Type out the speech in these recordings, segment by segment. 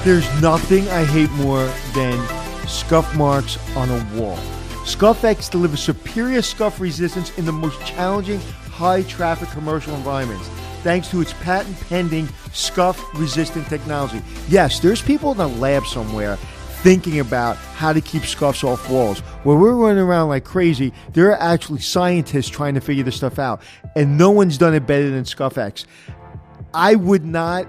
There's nothing I hate more than scuff marks on a wall. ScuffX delivers superior scuff resistance in the most challenging high-traffic commercial environments, thanks to its patent-pending scuff-resistant technology. Yes, there's people in a lab somewhere thinking about how to keep scuffs off walls. Where we're running around like crazy, there are actually scientists trying to figure this stuff out, and no one's done it better than ScuffX. I would not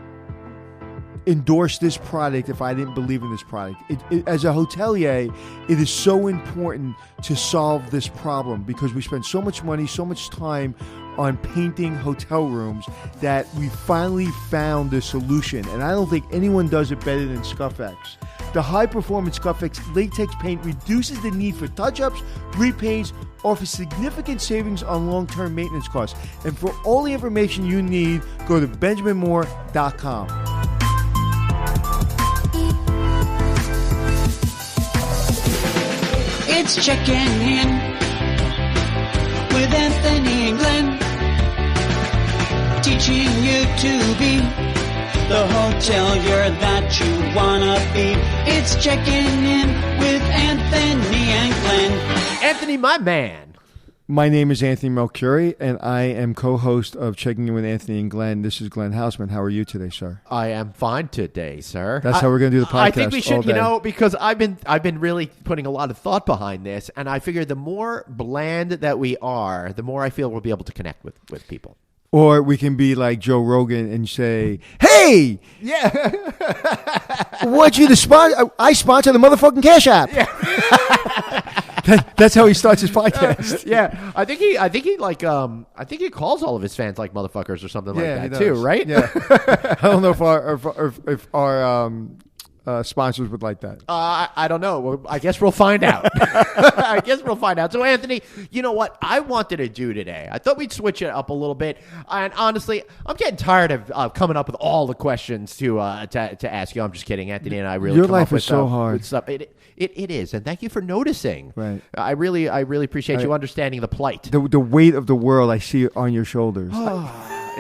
endorse this product if I didn't believe in this product. As a hotelier, it is so important to solve this problem because we spend so much money, so much time on painting hotel rooms that we finally found the solution. And I don't think anyone does it better than ScuffX. The high-performance ScuffX latex paint reduces the need for touch-ups, repaints, offers significant savings on long-term maintenance costs. And for all the information you need, go to benjaminmoore.com. It's checking in with Anthony and Glenn, teaching you to be the hotelier that you wanna be. It's checking in with Anthony and Glenn. Anthony, my man. My name is Anthony Melchiorri, and I am co-host of Checking In with Anthony and Glenn. This is Glenn Haussman. How are you today, sir? I am fine today, sir. That's how we're going to do the podcast. I think we should, all day. because I've been really putting a lot of thought behind this, and I figure the more bland that we are, the more I feel we'll be able to connect with people. Or we can be like Joe Rogan and say, "Hey, Yeah. I want you to sponsor. I sponsor the motherfucking Cash App." Yeah. That's how he starts his podcast. Yeah, I think he calls all of his fans like motherfuckers or something like that too, right? Yeah. I don't know if our sponsors would like that. I don't know. Well, I guess we'll find out. I guess we'll find out. So, Anthony, you know what I wanted to do today? I thought we'd switch it up a little bit. And honestly, I'm getting tired of coming up with all the questions to ask you. I'm just kidding, Anthony, and I really Your come life up with is so hard. with stuff. It is, and thank you for noticing. Right. I really appreciate you understanding the plight. The weight of the world I see on your shoulders.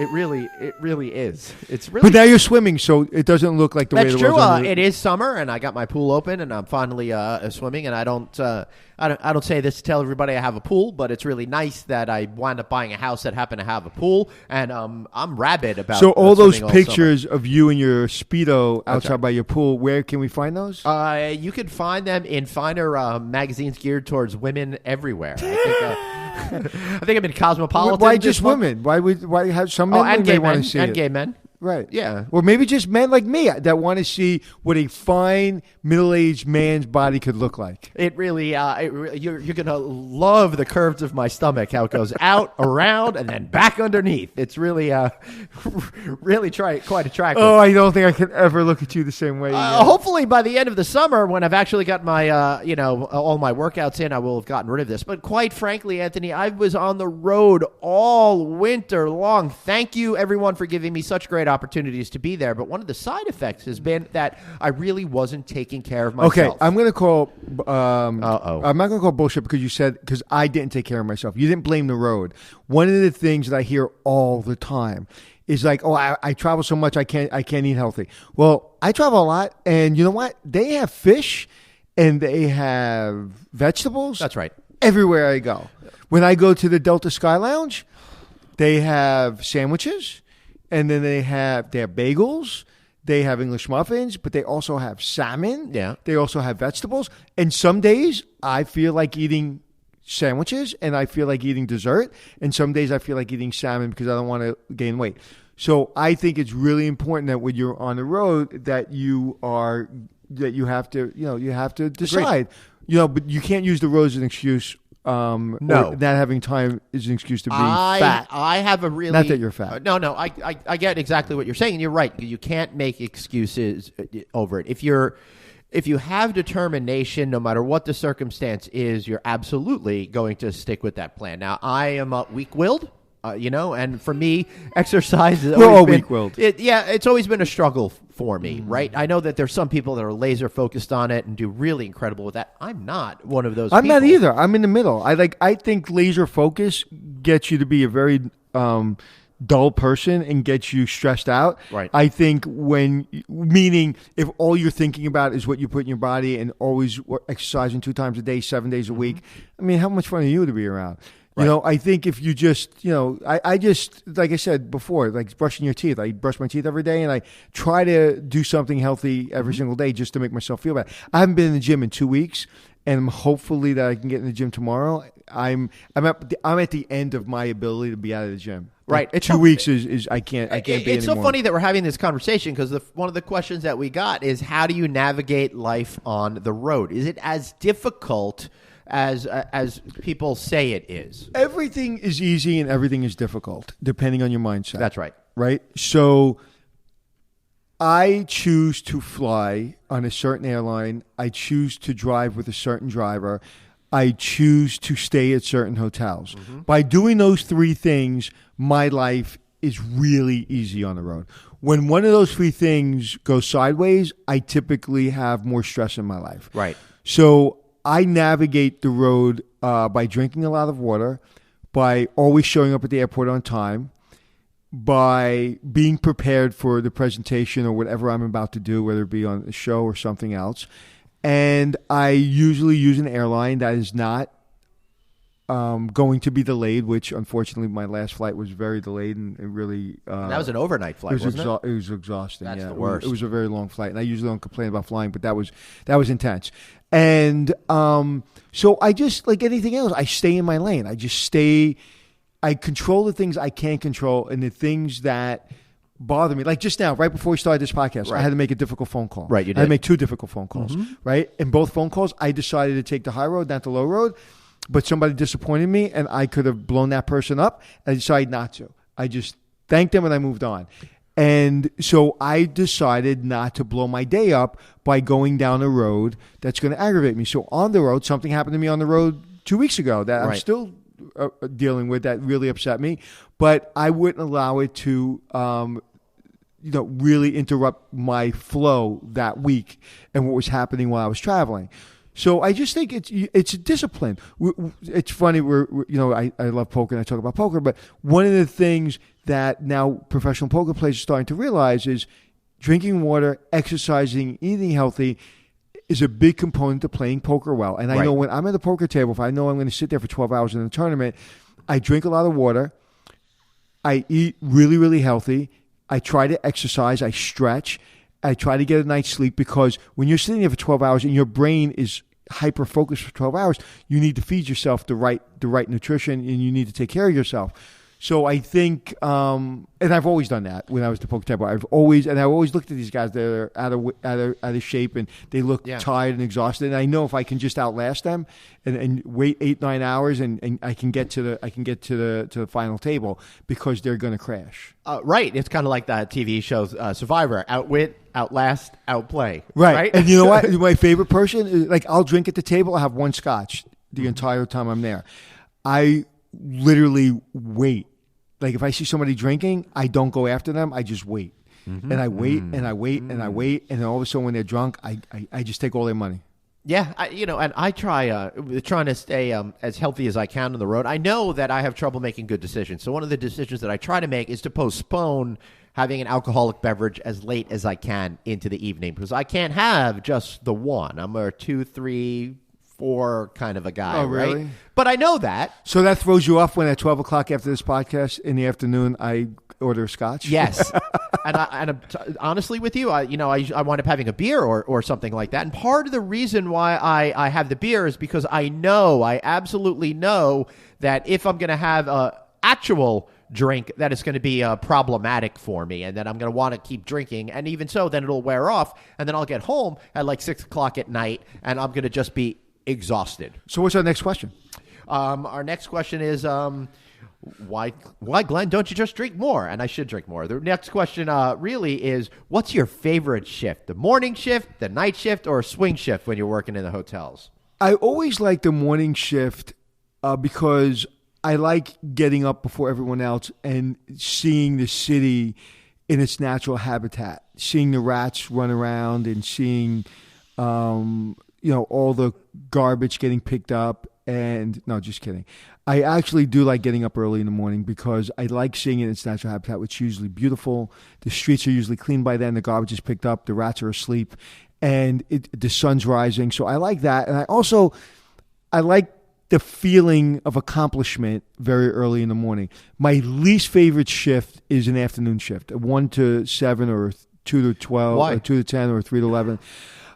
It really is. It's really. But now you're swimming, so it doesn't look like the way That's it true. was. It is summer, and I got my pool open, and I'm finally swimming. And I don't say this to tell everybody I have a pool, but it's really nice that I wound up buying a house that happened to have a pool, and I'm rabid about. So all those swimming all pictures of you and your Speedo outside by your pool, where can we find those? You can find them in finer magazines geared towards women everywhere. I think I'm in Cosmopolitan. Why just women? Why have some men and may gay want men to see and it? gay men. Right. Yeah. Or maybe just men like me that want to see what a fine middle-aged man's body could look like. It really, you're going to love the curves of my stomach, how it goes out, around, and then back underneath. It's really, really quite attractive. Oh, I don't think I could ever look at you the same way. Hopefully by the end of the summer, when I've actually got my, all my workouts in, I will have gotten rid of this. But quite frankly, Anthony, I was on the road all winter long. Thank you, everyone, for giving me such great opportunities to be there, but one of the side effects has been that I really wasn't taking care of myself. Okay, I'm going to call. I'm not going to call bullshit because I didn't take care of myself. You didn't blame the road. One of the things that I hear all the time is like, "Oh, I travel so much, I can't eat healthy." Well, I travel a lot, and you know what? They have fish and they have vegetables. That's right. Everywhere I go. When I go to the Delta Sky Lounge, they have sandwiches. And then they have bagels, they have English muffins, but they also have salmon. Yeah. They also have vegetables. And some days I feel like eating sandwiches and I feel like eating dessert. And some days I feel like eating salmon because I don't want to gain weight. So I think it's really important that when you're on the road that you have to decide. Agreed. But you can't use the road as an excuse. No, not having time is an excuse to be fat. I have a really not that you're fat. No, I get exactly what you're saying, and you're right. You can't make excuses over it. If you have determination, no matter what the circumstance is, you're absolutely going to stick with that plan. Now, I am weak-willed. And for me, exercise is We're always all been, weak-willed. it's always been a struggle for me, right? I know that there's some people that are laser focused on it and do really incredible with that. I'm not one of those I'm people. not either. I'm in the middle. I think laser focus gets you to be a very dull person and gets you stressed out. Right. I think meaning if all you're thinking about is what you put in your body and always exercising 2 times a day, 7 days a week, I mean, how much fun are you to be around? Right. You know, I think if you just, I just, like I said before, like brushing your teeth. I brush my teeth every day, and I try to do something healthy every single day just to make myself feel better. I haven't been in the gym in 2 weeks, and hopefully that I can get in the gym tomorrow. I'm at the end of my ability to be out of the gym. Right. Like 2 weeks is I can't be anymore. It's so funny that we're having this conversation because one of the questions that we got is how do you navigate life on the road? Is it as difficult as people say it is? Everything is easy and everything is difficult depending on your mindset. That's right. Right? So I choose to fly on a certain airline. I choose to drive with a certain driver. I choose to stay at certain hotels. By doing those 3 things, my life is really easy on the road. When one of those 3 things goes sideways, I typically have more stress in my life. Right. So I navigate the road by drinking a lot of water, by always showing up at the airport on time, by being prepared for the presentation or whatever I'm about to do, whether it be on a show or something else. And I usually use an airline that is not going to be delayed, which unfortunately my last flight was very delayed and it really... that was an overnight flight, wasn't it? It was exhausting. That's yeah. the worst. It was a very long flight, and I usually don't complain about flying, but that was intense. And so I just, like anything else, I stay in my lane. I control the things I can't control, and the things that bother me. Like just now, right before we started this podcast, I had to make a difficult phone call. Right, you did. I had to make 2 difficult phone calls, right? In both phone calls, I decided to take the high road, not the low road, but somebody disappointed me, and I could have blown that person up. I decided not to. I just thanked them, and I moved on. And so I decided not to blow my day up by going down a road that's going to aggravate me. So on the road, something happened to me on the road 2 weeks ago that I'm still dealing with that really upset me, but I wouldn't allow it to really interrupt my flow that week and what was happening while I was traveling. So I just think it's a discipline. It's funny. I love poker and I talk about poker, but one of the things that now professional poker players are starting to realize is drinking water, exercising, eating healthy is a big component to playing poker well. And I know when I'm at the poker table, if I know I'm going to sit there for 12 hours in a tournament, I drink a lot of water. I eat really, really healthy. I try to exercise. I stretch. I try to get a night's sleep, because when you're sitting there for 12 hours and your brain is hyper focused for 12 hours, you need to feed yourself the right nutrition, and you need to take care of yourself. So I think, and I've always done that when I was at the poker table. I've always looked at these guys that are out of shape and they look tired and exhausted. And I know if I can just outlast them and wait 8-9 hours, and I can get to the final table, because they're going to crash. Right. It's kind of like that TV show Survivor: outwit, outlast, outplay. Right. And you know what? My favorite person is, like, I'll drink at the table. I'll have 1 scotch the entire time I'm there. I literally wait. Like, if I see somebody drinking, I don't go after them. I just wait. And I wait and I wait and I wait. And then all of a sudden when they're drunk, I just take all their money. Yeah, and I try trying to stay as healthy as I can on the road. I know that I have trouble making good decisions. So one of the decisions that I try to make is to postpone having an alcoholic beverage as late as I can into the evening, because I can't have just the one. I'm a 2, 3, 4 kind of a guy. Oh, really? Right? But I know that. So that throws you off when at 12 o'clock after this podcast in the afternoon I order a scotch? Yes. and honestly with you, I wind up having a beer or something like that. And part of the reason why I have the beer is because I absolutely know that if I'm going to have a actual drink, that it's going to be problematic for me, and that I'm going to want to keep drinking. And even so, then it'll wear off, and then I'll get home at like 6 o'clock at night, and I'm going to just be exhausted. So what's our next question? Our next question is, why, Glenn, don't you just drink more? And I should drink more. The next question really is, what's your favorite shift? The morning shift, the night shift, or swing shift when you're working in the hotels? I always like the morning shift because I like getting up before everyone else and seeing the city in its natural habitat, seeing the rats run around and seeing, all the garbage getting picked up. And no, just kidding. I actually do like getting up early in the morning because I like seeing it in its natural habitat, which is usually beautiful. The streets are usually clean by then. The garbage is picked up. The rats are asleep, and the sun's rising. So I like that. And I like the feeling of accomplishment very early in the morning. My least favorite shift is an afternoon shift, 1 to 7 or 2 to 12, Why? or 2 to 10 or 3 to 11.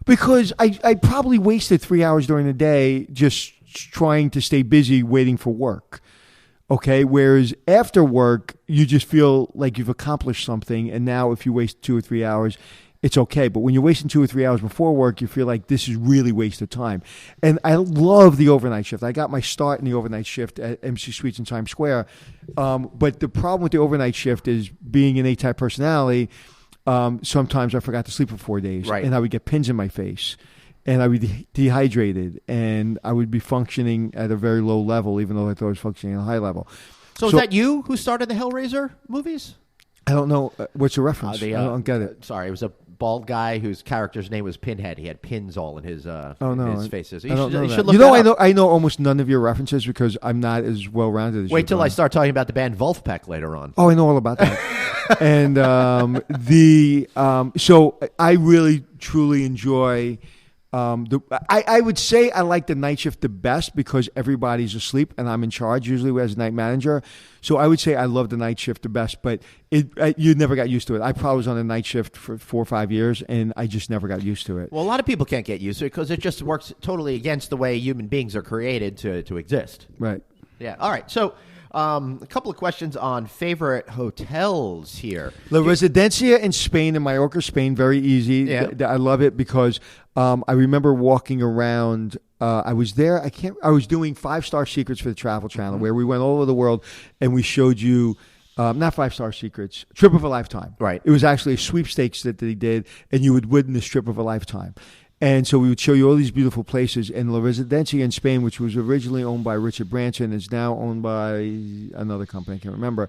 Because I probably wasted 3 hours during the day just trying to stay busy waiting for work. Okay, whereas after work, you just feel like you've accomplished something, and now if you waste 2 or 3 hours, it's okay. But when you're wasting 2 or 3 hours before work, you feel like this is really wasted time. And I love the overnight shift. I got my start in the overnight shift at MC Suites in Times Square. But the problem with the overnight shift is being an A-type personality. Sometimes I forgot to sleep for 4 days, right. And I would get pins in my face. And I would be dehydrated, and I would be functioning at a very low level, even though I thought I was functioning at a high level. So is that you who started the Hellraiser movies? I don't know. What's the reference? I don't get it. Sorry, it was a bald guy whose character's name was Pinhead. He had pins all in his his faces. I don't know you that. should look that up. I know almost none of your references because I'm not as well-rounded as you. Wait till I start talking about the band Wolfpack later on. Oh, I know all about that. And so I really, truly enjoy... I would say I like the night shift the best because everybody's asleep and I'm in charge usually as a night manager. So I would say I love the night shift the best, but you never got used to it. I probably was on a night shift for 4 or 5 years and I just never got used to it. Well, a lot of people can't get used to it because it just works totally against the way human beings are created to exist. Right. Yeah. All right. So a couple of questions on favorite hotels here. La Residencia in Spain, in Mallorca, Spain, very easy. Yeah. I love it because I remember walking around. I was there. I was doing 5-Star Secrets for the Travel Channel, where we went all over the world and we showed you. Not 5-Star Secrets, Trip of a Lifetime. Right. It was actually a sweepstakes that they did, and you would win this Trip of a Lifetime. And so we would show you all these beautiful places. And La Residencia in Spain, which was originally owned by Richard Branson, is now owned by another company. I can't remember.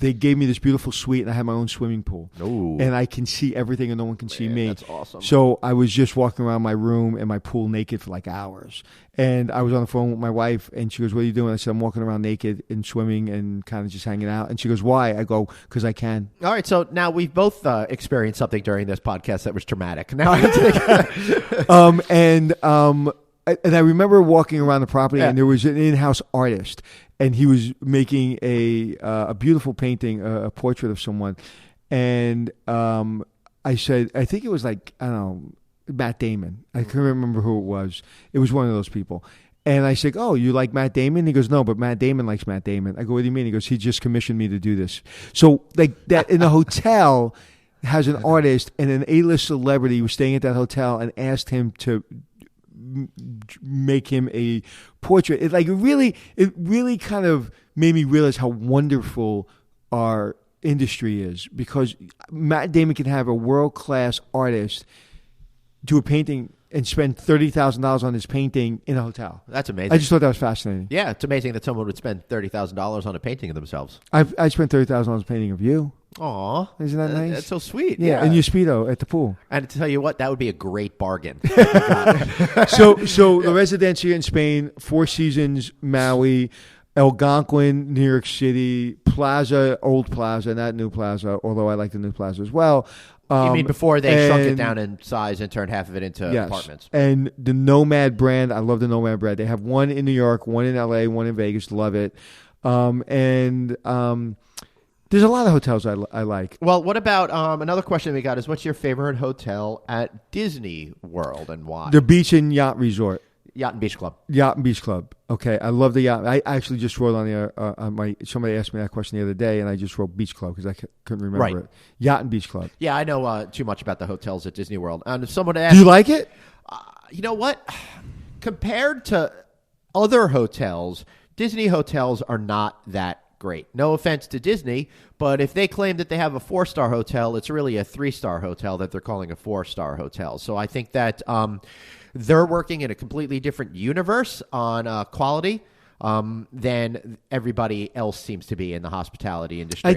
They gave me this beautiful suite, and I had my own swimming pool. Ooh. And I can see everything, and no one can see me. That's awesome. So I was just walking around my room and my pool naked for like hours. And I was on the phone with my wife, and she goes, "What are you doing?" I said, "I'm walking around naked and swimming and kind of just hanging out." And she goes, "Why?" I go, "Because I can." All right, so now we've both experienced something during this podcast that was traumatic. Now I have to And I remember walking around the property, and there was an in-house artist, and he was making a beautiful painting, a portrait of someone. And I said, I think it was like, I don't know, Matt Damon. I can't remember who it was. It was one of those people. And I said, "Oh, you like Matt Damon?" He goes, "No, but Matt Damon likes Matt Damon." I go, "What do you mean?" He goes, "He just commissioned me to do this." So like that in a hotel has an artist and an A-list celebrity was staying at that hotel and asked him to make him a portrait. It really kind of made me realize how wonderful our industry is, because Matt Damon can have a world-class artist do a painting and spend $30,000 on his painting in a hotel. That's amazing. I just thought that was fascinating. Yeah, it's amazing that someone would spend $30,000 on a painting of themselves. I spent $30,000 on a painting of you. Aw. Isn't that nice? That's so sweet. Yeah, and your Speedo at the pool. And to tell you what, that would be a great bargain. So La Residencia in Spain, Four Seasons, Maui, Algonquin, New York City, Plaza, Old Plaza, not New Plaza, although I like the New Plaza as well. You mean before they shrunk it down in size and turned half of it into apartments? And the Nomad brand, I love the Nomad brand. They have one in New York, one in LA, one in Vegas. Love it. There's a lot of hotels I like. Well, what about another question we got is, what's your favorite hotel at Disney World and why? The Beach and Yacht Resort. Yacht and Beach Club. Yacht and Beach Club. Okay, I love the yacht. I actually just wrote on my. Somebody asked me that question the other day, and I just wrote Beach Club because I couldn't remember it. Yacht and Beach Club. Yeah, I know too much about the hotels at Disney World. And if someone asked, do you like it? You know what? Compared to other hotels, Disney hotels are not that great. No offense to Disney, but if they claim that they have a 4-star hotel, it's really a 3-star hotel that they're calling a 4-star hotel. So I think that they're working in a completely different universe on quality. than everybody else seems to be in the hospitality industry. I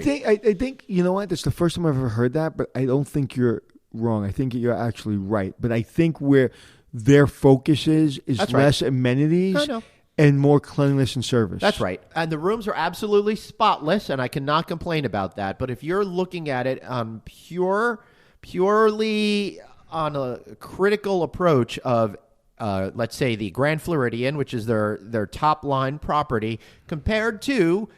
think you know what? That's the first time I've ever heard that, but I don't think you're wrong. I think you're actually right. But I think where their focus is That's less right. amenities No. and more cleanliness and service. That's right. And the rooms are absolutely spotless, and I cannot complain about that. But if you're looking at it purely on a critical approach of, let's say, the Grand Floridian, which is their top-line property, compared to,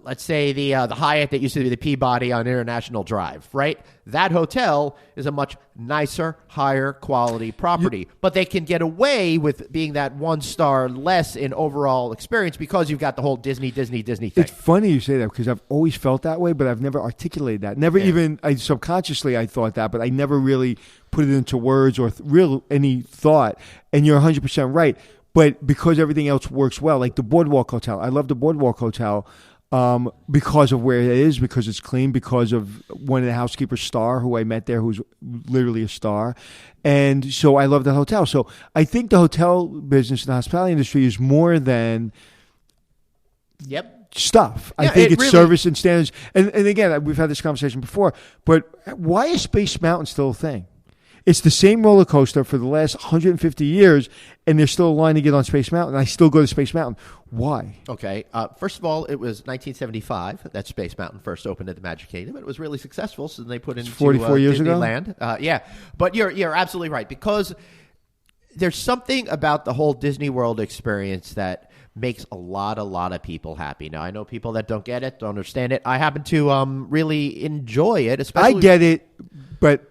let's say, the Hyatt that used to be the Peabody on International Drive, right? That hotel is a much nicer, higher quality property. But they can get away with being that 1 star less in overall experience because you've got the whole Disney thing. It's funny you say that because I've always felt that way, but I've never articulated that. Never even, subconsciously I thought that, but I never really put it into words or any thought. And you're 100% right. But because everything else works well, like the Boardwalk Hotel. I love the Boardwalk Hotel. Because of where it is, because it's clean, because of one of the housekeepers, Star, who I met there, who's literally a star. And so I love the hotel. So I think the hotel business and the hospitality industry is more than stuff. I think it's really service and standards. And again, we've had this conversation before, but why is Space Mountain still a thing? It's the same roller coaster for the last 150 years, and there's still a line to get on Space Mountain. I still go to Space Mountain. Why? Okay. First of all, it was 1975 that Space Mountain first opened at the Magic Kingdom. It was really successful, so they put into 44 years Disneyland. ago? Yeah. But you're absolutely right, because there's something about the whole Disney World experience that makes a lot of people happy. Now, I know people that don't get it, don't understand it. I happen to really enjoy it, especially. I get it, but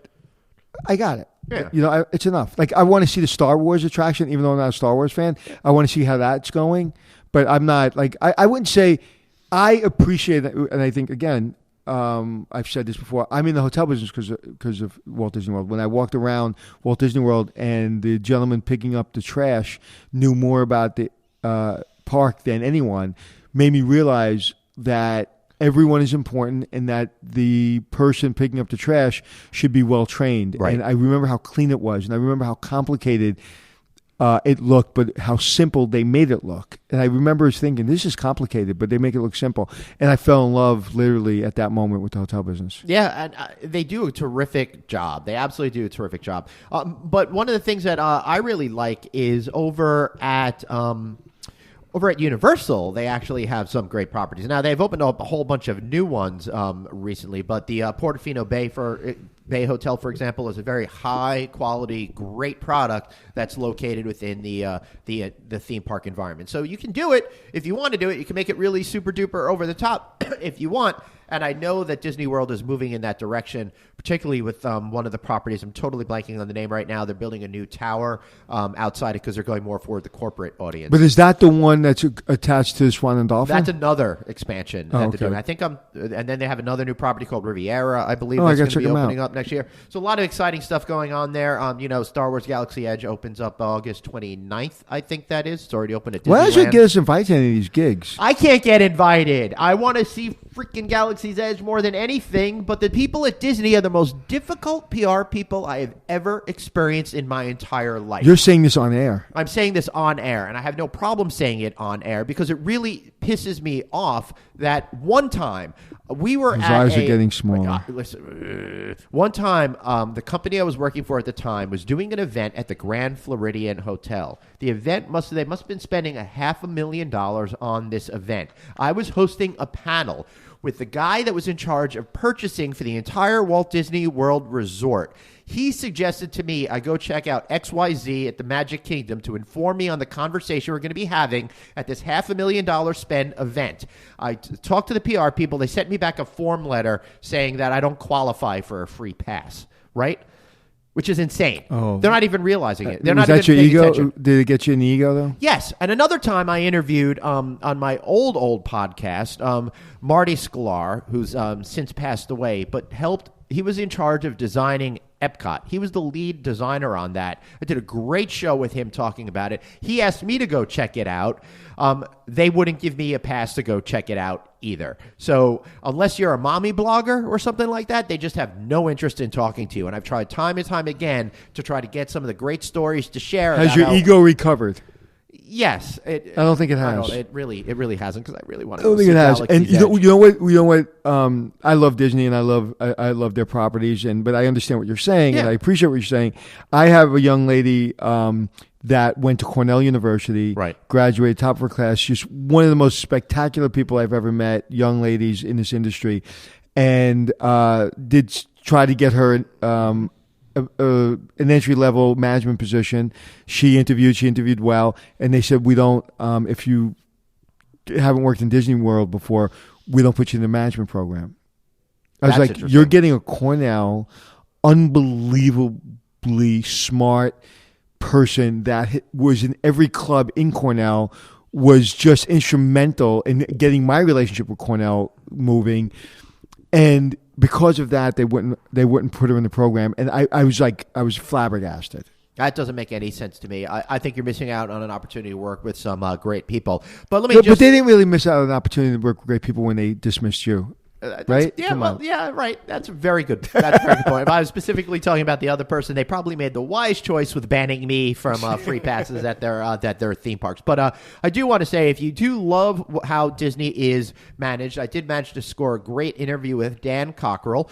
I got it. Yeah. It's enough. Like, I want to see the Star Wars attraction, even though I'm not a Star Wars fan. I want to see how that's going. But I'm not, like, I wouldn't say I appreciate that. And I think, again, I've said this before, I'm in the hotel business because of Walt Disney World. When I walked around Walt Disney World and the gentleman picking up the trash knew more about the park than anyone, made me realize that everyone is important and that the person picking up the trash should be well trained. Right. And I remember how clean it was, and I remember how complicated it looked, but how simple they made it look. And I remember thinking, this is complicated, but they make it look simple. And I fell in love literally at that moment with the hotel business. Yeah, and they do a terrific job. They absolutely do a terrific job. But one of the things that I really like is over at Universal, they actually have some great properties. Now, they've opened up a whole bunch of new ones recently, but the Portofino Bay Hotel, for example, is a very high-quality, great product that's located within the theme park environment. So you can do it if you want to do it. You can make it really super-duper over the top if you want. And I know that Disney World is moving in that direction, particularly with one of the properties. I'm totally blanking on the name right now. They're building a new tower outside it because they're going more for the corporate audience. But is that the one that's attached to the Swan and Dolphin? That's another expansion that they're doing. I think and then they have another new property called Riviera, I believe, that's going to be opening up next year. So a lot of exciting stuff going on there. Star Wars Galaxy Edge opens up August 29th, I think that is. It's already open at Disneyland. Why don't you get us invited to any of these gigs? I can't get invited. I want to see freaking Galaxy's Edge more than anything, but the people at Disney are the most difficult PR people I have ever experienced in my entire life. You're saying this on air. I'm saying this on air, and I have no problem saying it on air because it really pisses me off that one time we were His at eyes are getting smaller. One time, the company I was working for at the time was doing an event at the Grand Floridian Hotel. The event they must have been spending $500,000 on this event. I was hosting a panel with the guy that was in charge of purchasing for the entire Walt Disney World Resort. He suggested to me I go check out XYZ at the Magic Kingdom to inform me on the conversation we're going to be having at this $500,000 spend event. I talked to the PR people. They sent me back a form letter saying that I don't qualify for a free pass, right? Which is insane. Oh. They're not even realizing it. They're not even your paying ego? attention. Did it get you an ego, though? Yes. And another time I interviewed on my old podcast, Marty Sklar, who's since passed away, but he was in charge of designing Epcot. He was the lead designer on that. I did a great show with him talking about it. He asked me to go check it out. They wouldn't give me a pass to go check it out either. So unless you're a mommy blogger or something like that, they just have no interest in talking to you. And I've tried time and time again to try to get some of the great stories to share. Has your ego recovered? Yes, I don't think it has. It really hasn't because I really want to. I don't think it has. And you know what? I love Disney and I love their properties. But I understand what you're saying and I appreciate what you're saying. I have a young lady that went to Cornell University, graduated top of her class. She's one of the most spectacular people I've ever met. Young ladies in this industry, and did try to get her an entry-level management position. She interviewed well, and they said, we don't, if you haven't worked in Disney World before, we don't put you in the management program. I was like, you're getting a Cornell, unbelievably smart person that was in every club in Cornell, was just instrumental in getting my relationship with Cornell moving. And because of that, they wouldn't put her in the program, and I was flabbergasted. That doesn't make any sense to me. I think you're missing out on an opportunity to work with some great people. But let me But they didn't really miss out on an opportunity to work with great people when they dismissed you. Right? Yeah, right. That's a very good. That's a very good point. If I was specifically talking about the other person, they probably made the wise choice with banning me from free passes at their theme parks. But I do want to say, if you do love how Disney is managed, I did manage to score a great interview with Dan Cockrell.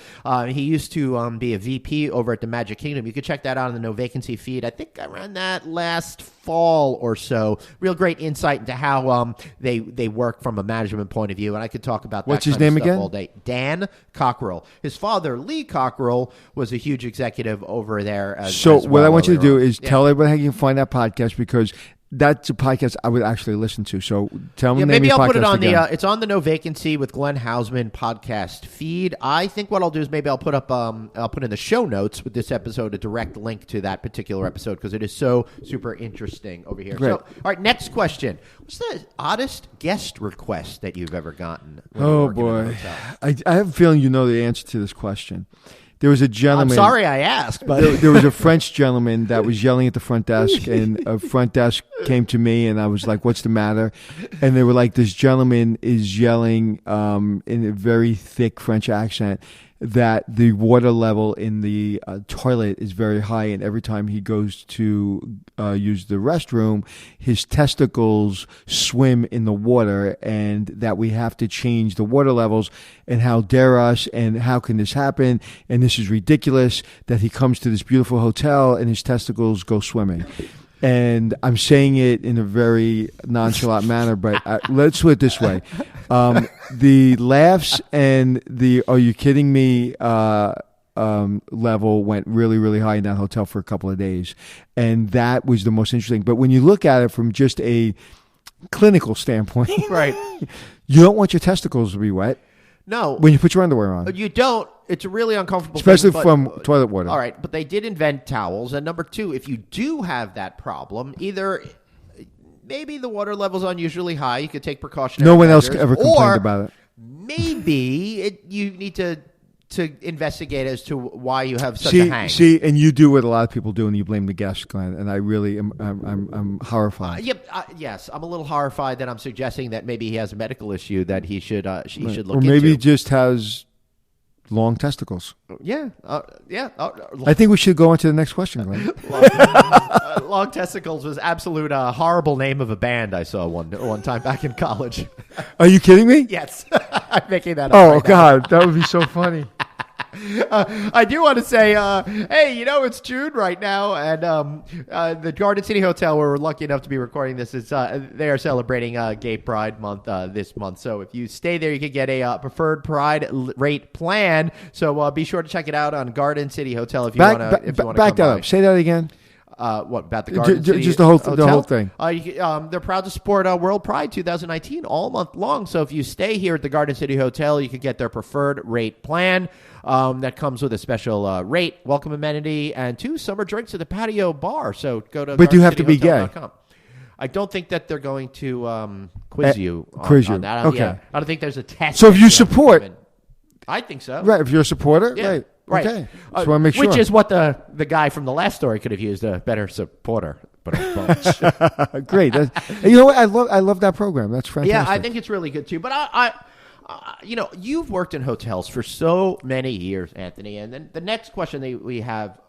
He used to be a VP over at the Magic Kingdom. You can check that out on the No Vacancy feed. I think I ran that last fall or so. Real great insight into how they work from a management point of view, and I could talk about that. What's his name again? All day. Dan Cockrell. His father, Lee Cockrell, was a huge executive over there. What I want you to do is tell everybody how you can find that podcast, because that's a podcast I would actually listen to. So tell me. Maybe I'll put it on again. It's on the No Vacancy with Glenn Haussman podcast feed. I think what I'll do is maybe I'll put up I'll put in the show notes with this episode a direct link to that particular episode, because it is so super interesting over here. Great. So, all right, next question. What's the oddest guest request that you've ever gotten? Oh boy, I have a feeling you know the answer to this question. There was a gentleman. I'm sorry I asked, but there was a French gentleman that was yelling at the front desk, and a front desk came to me, and I was like, "What's the matter?" And they were like, "This gentleman is yelling in a very thick French accent that the water level in the toilet is very high, and every time he goes to use the restroom, his testicles swim in the water, and that we have to change the water levels, and how dare us, and how can this happen, and this is ridiculous that he comes to this beautiful hotel and his testicles go swimming." And I'm saying it in a very nonchalant manner, but let's put it this way. The laughs and the "are you kidding me" level went really, really high in that hotel for a couple of days. And that was the most interesting. But when you look at it from just a clinical standpoint, right, you don't want your testicles to be wet. No. When you put your underwear on. You don't. It's a really uncomfortable especially thing, from toilet water. All right, but they did invent towels. And number two, if you do have that problem, either maybe the water level's unusually high, you could take precautionary measures. No one else ever complained about it. Maybe you need to investigate as to why you have such a hang. See, and you do what a lot of people do, and you blame the guest, Glenn. And I really am. I'm horrified. Yes, I'm a little horrified that I'm suggesting that maybe he has a medical issue that he should look into. Or maybe he just has long testicles. Yeah. I think we should go on to the next question, Glenn. Long Testicles was absolute horrible name of a band I saw one time back in college. Are you kidding me? Yes. I'm making that up. Oh, God. That would be so funny. I do want to say, hey, it's June right now, and the Garden City Hotel, where we're lucky enough to be recording this, is they are celebrating Gay Pride Month this month. So if you stay there, you can get a preferred Pride rate plan. So be sure to check it out on Garden City Hotel if you want to. Back that up. Say that again. What about the Garden City? Just the whole thing. They're proud to support World Pride 2019 all month long. So if you stay here at the Garden City Hotel, you can get their preferred rate plan. That comes with a special rate, welcome amenity, and 2 summer drinks at the patio bar. So go to. But you have to be gay. I don't think that they're going to quiz you. On that. Okay. Yeah, I don't think there's a test. So if you support, I think so. Right. If you're a supporter, yeah. Right. Okay. Just want to make sure. Which is what the guy from the last story could have used, a better supporter. But great. You know what? I love that program. That's fantastic. Yeah, I think it's really good too. But I you've worked in hotels for so many years, Anthony. And then the next question that we have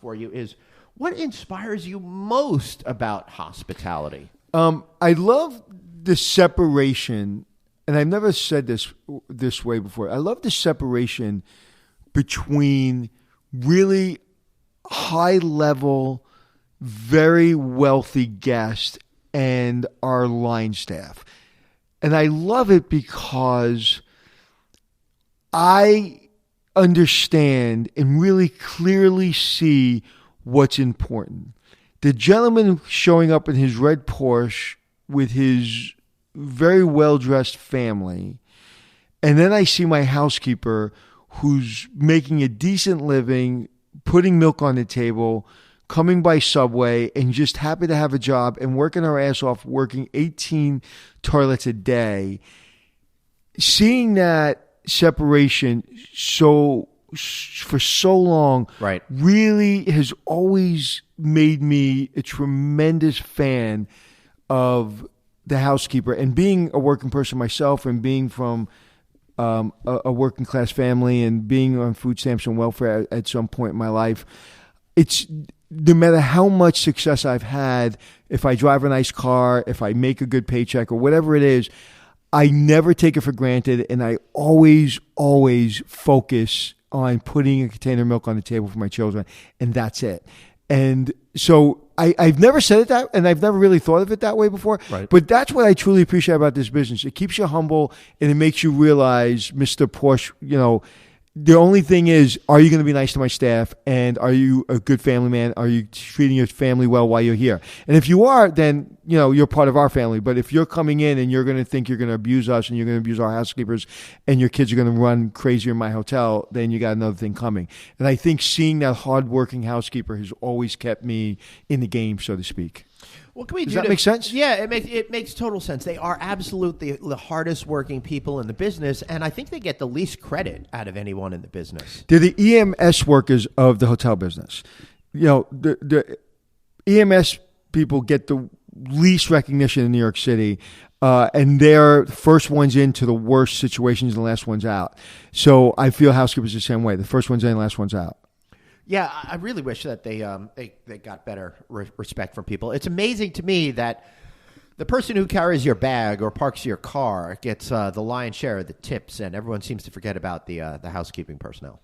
for you is, what inspires you most about hospitality? I love the separation, and I've never said this way before. I love the separation between really high-level, very wealthy guests and our line staff. And I love it because I understand and really clearly see what's important. The gentleman showing up in his red Porsche with his very well-dressed family, and then I see my housekeeper who's making a decent living, putting milk on the table, coming by Subway, and just happy to have a job and working her ass off, working 18 toilets a day. Seeing that separation for so long right. really has always made me a tremendous fan of the housekeeper. And being a working person myself and being from a working class family and being on food stamps and welfare at some point in my life, it's no matter how much success I've had, if I drive a nice car, if I make a good paycheck or whatever it is, I never take it for granted, and I always focus on putting a container of milk on the table for my children, and that's it. And so I've never said it that, and I've never really thought of it that way before. Right. But that's what I truly appreciate about this business. It keeps you humble, and it makes you realize, Mr. Porsche, the only thing is, are you going to be nice to my staff? And are you a good family man? Are you treating your family well while you're here? And if you are, then, you're part of our family. But if you're coming in and you're going to think you're going to abuse us and you're going to abuse our housekeepers and your kids are going to run crazy in my hotel, then you got another thing coming. And I think seeing that hardworking housekeeper has always kept me in the game, so to speak. What can we do? Does that make sense? Yeah, it makes total sense. They are absolutely the hardest working people in the business, and I think they get the least credit out of anyone in the business. They're the EMS workers of the hotel business. The EMS people get the least recognition in New York City, and they're first ones into the worst situations and the last ones out. So I feel housekeepers the same way. The first ones in, the last ones out. Yeah, I really wish that they got better respect from people. It's amazing to me that the person who carries your bag or parks your car gets the lion's share of the tips, and everyone seems to forget about the housekeeping personnel.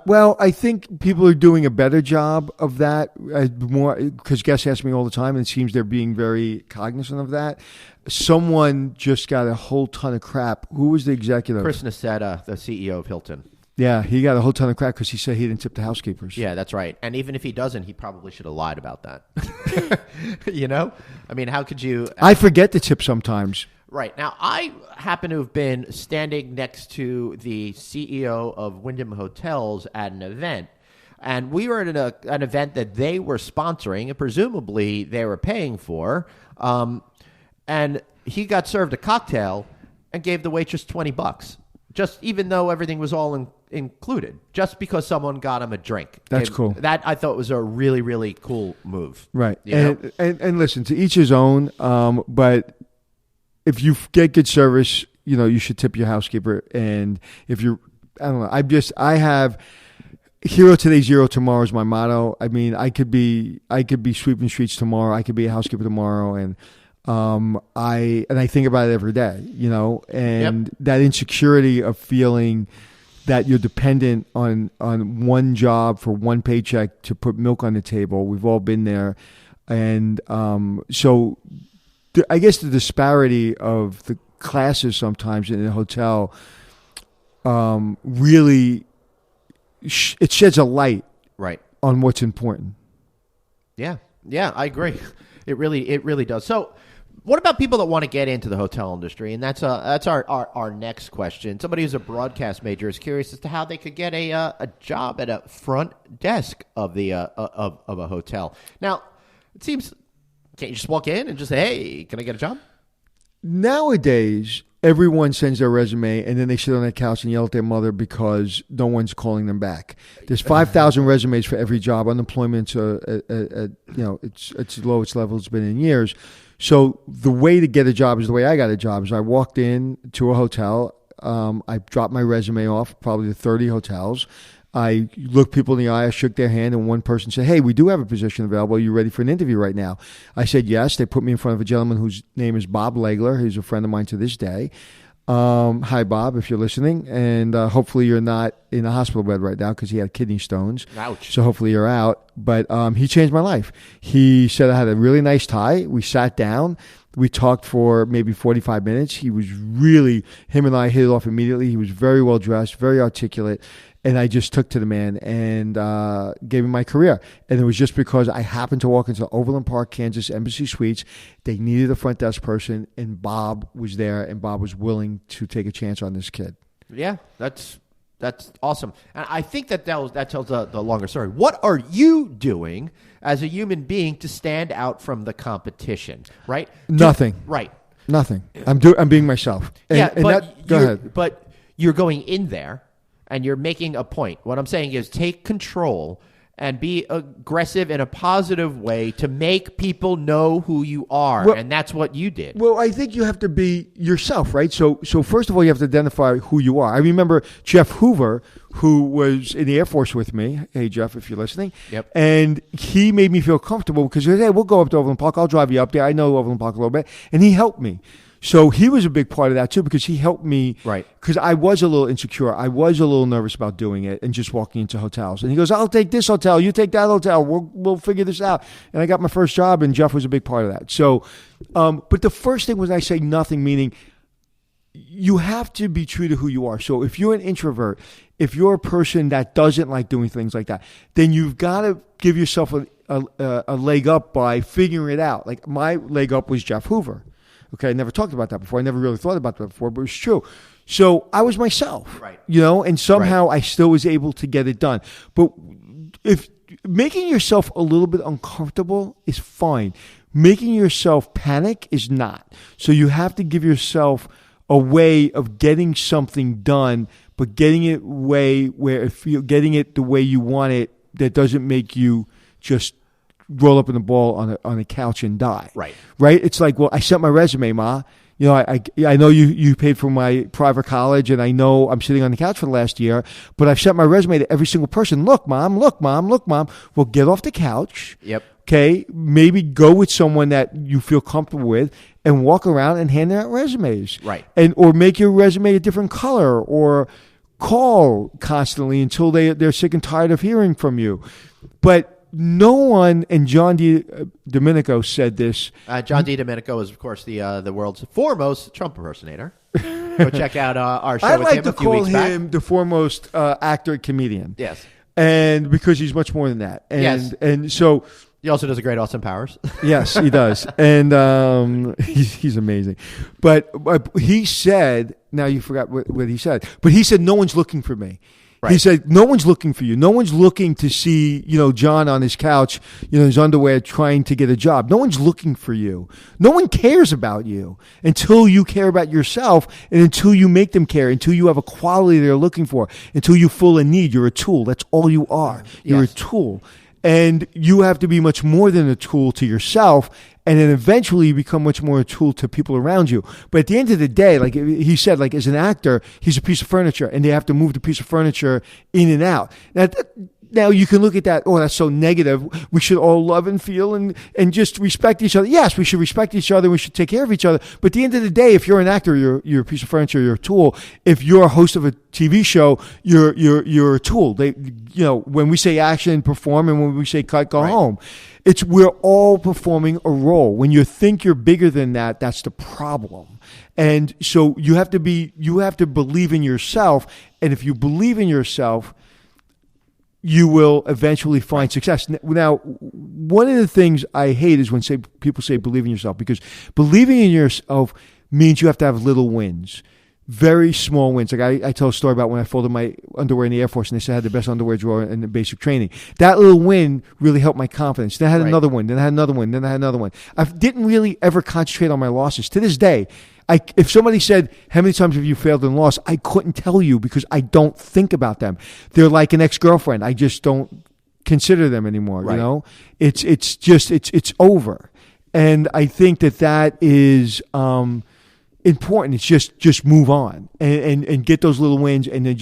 Well, I think people are doing a better job of that more because guests ask me all the time, and it seems they're being very cognizant of that. Someone just got a whole ton of crap. Who was the executive? Chris Nassetta, the CEO of Hilton. Yeah, he got a whole ton of crap because he said he didn't tip the housekeepers. Yeah, that's right. And even if he doesn't, he probably should have lied about that. I mean, how could you... I forget to tip sometimes. Right. Now, I happen to have been standing next to the CEO of Wyndham Hotels at an event. And we were at an event that they were sponsoring and presumably they were paying for. And he got served a cocktail and gave the waitress $20. Just even though everything was all included, just because someone got him a drink. That's cool. That I thought was a really, really cool move. Right. And listen, to each his own. But if you get good service, you should tip your housekeeper. And if you're, I don't know, I have hero today, zero tomorrow is my motto. I mean, I could be sweeping streets tomorrow. I could be a housekeeper tomorrow. And I think about it every day, and that insecurity of feeling that you're dependent on one job for one paycheck to put milk on the table. We've all been there. And so I guess the disparity of the classes sometimes in a hotel really it sheds a light on what's important. Yeah, I agree. It really does. So what about people that want to get into the hotel industry? And that's our next question. Somebody who's a broadcast major is curious as to how they could get a job at a front desk of a hotel. Now, it seems, can't you just walk in and just say, hey, can I get a job? Nowadays, everyone sends their resume and then they sit on their couch and yell at their mother because no one's calling them back. There's 5,000 resumes for every job. Unemployment's it's the lowest level it's been in years. So the way to get a job is the way I got a job. Is I walked in to a hotel. I dropped my resume off, probably to 30 hotels. I looked people in the eye, I shook their hand, and one person said, "Hey, we do have a position available. Are you ready for an interview right now?" I said yes. They put me in front of a gentleman whose name is Bob Legler. He's a friend of mine to this day. Hi, Bob, if you're listening. And hopefully you're not in a hospital bed right now because he had kidney stones. Ouch. So hopefully you're out. But he changed my life. He said I had a really nice tie. We sat down. We talked for maybe 45 minutes. He was really, him and I hit it off immediately. He was very well dressed, very articulate. And I just took to the man and gave him my career. And it was just because I happened to walk into Overland Park, Kansas Embassy Suites. They needed a front desk person, and Bob was there, and Bob was willing to take a chance on this kid. Yeah, that's awesome. And I think that tells the longer story. What are you doing as a human being to stand out from the competition, right? Nothing. Right. Nothing. I'm being myself. Go ahead. But you're going in there, and you're making a point. What I'm saying is take control and be aggressive in a positive way to make people know who you are, and that's what you did. Well, I think you have to be yourself, right? So first of all, you have to identify who you are. I remember Jeff Hoover, who was in the Air Force with me. Hey, Jeff, if you're listening. Yep. And he made me feel comfortable because he said, "Hey, we'll go up to Overland Park. I'll drive you up there. I know Overland Park a little bit." And he helped me. So he was a big part of that too because he helped me. Right. Because I was a little insecure. I was a little nervous about doing it and just walking into hotels. And he goes, "I'll take this hotel. You take that hotel. We'll figure this out." And I got my first job, and Jeff was a big part of that. So, but the first thing was I say nothing, meaning you have to be true to who you are. So if you're an introvert, if you're a person that doesn't like doing things like that, then you've got to give yourself a leg up by figuring it out. Like my leg up was Jeff Hoover. Okay, I never talked about that before. I never really thought about that before, but it was true. So I was myself, right? And somehow I still was able to get it done. But if making yourself a little bit uncomfortable is fine, making yourself panic is not. So you have to give yourself a way of getting something done, but getting it getting it the way you want it that doesn't make you just roll up in the ball on a couch and die. Right. It's like, well, I sent my resume, Ma. I know you paid for my private college, and I know I'm sitting on the couch for the last year, but I've sent my resume to every single person. Look, Mom. Well, get off the couch. Yep. Okay. Maybe go with someone that you feel comfortable with and walk around and hand out resumes. Right. Or make your resume a different color, or call constantly until they're sick and tired of hearing from you. But no one, and John Domenico said this. John Domenico is, of course, the world's foremost Trump impersonator. Go check out our show with him a few weeks back. I like to call him the foremost actor comedian. Yes. And because he's much more than that. And so he also does a great Austin Powers. Yes, he does. And he's amazing. But he said, now you forgot what he said, but he said, no one's looking for me. Right. He said, no one's looking for you. No one's looking to see, John on his couch, his underwear trying to get a job. No one's looking for you. No one cares about you until you care about yourself, and until you make them care, until you have a quality they're looking for, until you fill a need. You're a tool. That's all you are. You're a tool. And you have to be much more than a tool to yourself, and then eventually you become much more a tool to people around you. But at the end of the day, like he said, like as an actor, he's a piece of furniture, and they have to move the piece of furniture in and out. Now you can look at that, oh, that's so negative. We should all love and feel and just respect each other. Yes, we should respect each other. We should take care of each other. But at the end of the day, if you're an actor, you're a piece of furniture, you're a tool. If you're a host of a TV show, you're a tool. When we say action, perform, and when we say cut, go home. We're all performing a role. When you think you're bigger than that, that's the problem. And so you have to believe in yourself. And if you believe in yourself, you will eventually find success. Now, one of the things I hate is when people say believe in yourself, because believing in yourself means you have to have little wins. Very small wins. Like I tell a story about when I folded my underwear in the Air Force, and they said I had the best underwear drawer in the basic training. That little win really helped my confidence. Then I had another one. Then I had another one. Then I had another one. I didn't really ever concentrate on my losses. To this day, if somebody said, how many times have you failed and lost? I couldn't tell you because I don't think about them. They're like an ex-girlfriend. I just don't consider them anymore. Right. It's over. And I think that is, important. It's just move on and get those little wins, and then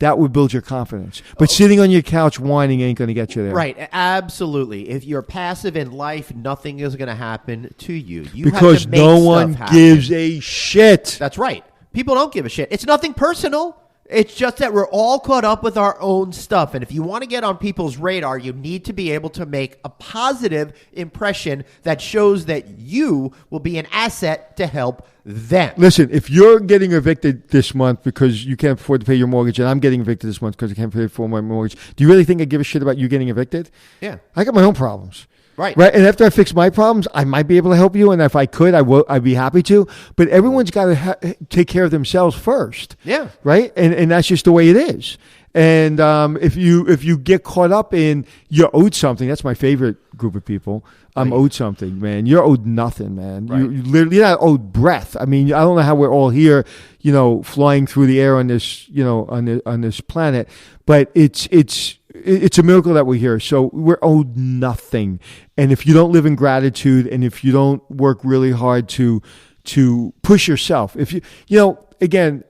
that would build your confidence. But sitting on your couch whining ain't going to get you there. Right, absolutely. If you're passive in life, nothing is going to happen to you. Because have to make no one stuff happen. gives a shit. That's right. People don't give a shit. It's nothing personal. It's just that we're all caught up with our own stuff. And if you want to get on people's radar, you need to be able to make a positive impression that shows that you will be an asset to help them. Listen, if you're getting evicted this month because you can't afford to pay your mortgage, and I'm getting evicted this month because I can't pay for my mortgage, do you really think I give a shit about you getting evicted? Yeah. I got my own problems. Right. And after I fix my problems, I might be able to help you. And if I could, I'd be happy to. But everyone's got to take care of themselves first. Yeah. Right. And that's just the way it is. And if you get caught up in you're owed something, that's my favorite group of people. I'm owed something, man. You're owed nothing, man. Right. You're not owed breath. I mean, I don't know how we're all here, flying through the air on this, on this planet. But it's a miracle that we're here. So we're owed nothing. And if you don't live in gratitude, and if you don't work really hard to push yourself, if again,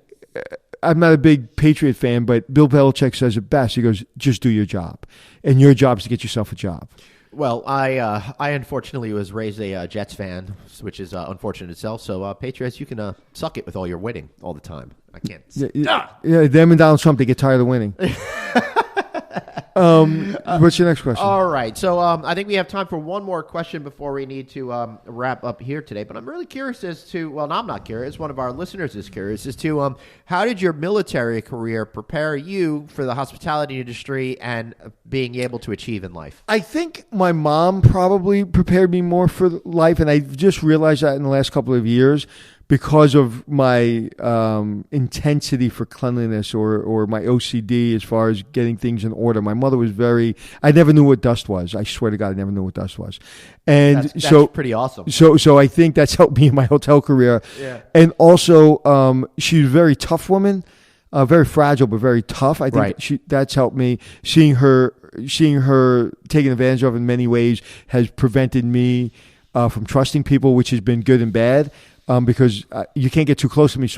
I'm not a big Patriot fan, but Bill Belichick says it best. He goes, just do your job. And your job is to get yourself a job. Well, I unfortunately was raised a Jets fan, which is unfortunate itself. So, Patriots, you can suck it with all your winning all the time. I can't. Yeah, them and Donald Trump, they get tired of winning. What's your next question? All right. So I think we have time for one more question before we need to wrap up here today. But I'm really curious as to, well, no, I'm not curious. One of our listeners is curious as to how did your military career prepare you for the hospitality industry and being able to achieve in life? I think my mom probably prepared me more for life, and I just realized that in the last couple of years because of my intensity for cleanliness or my OCD as far as getting things in order. My mother was I never knew what dust was. I swear to God, I never knew what dust was. And that's pretty awesome. So I think that's helped me in my hotel career. Yeah. And also, she's a very tough woman, very fragile, but very tough. I think that's helped me. Seeing her taken advantage of in many ways has prevented me from trusting people, which has been good and bad. Because you can't get too close to me,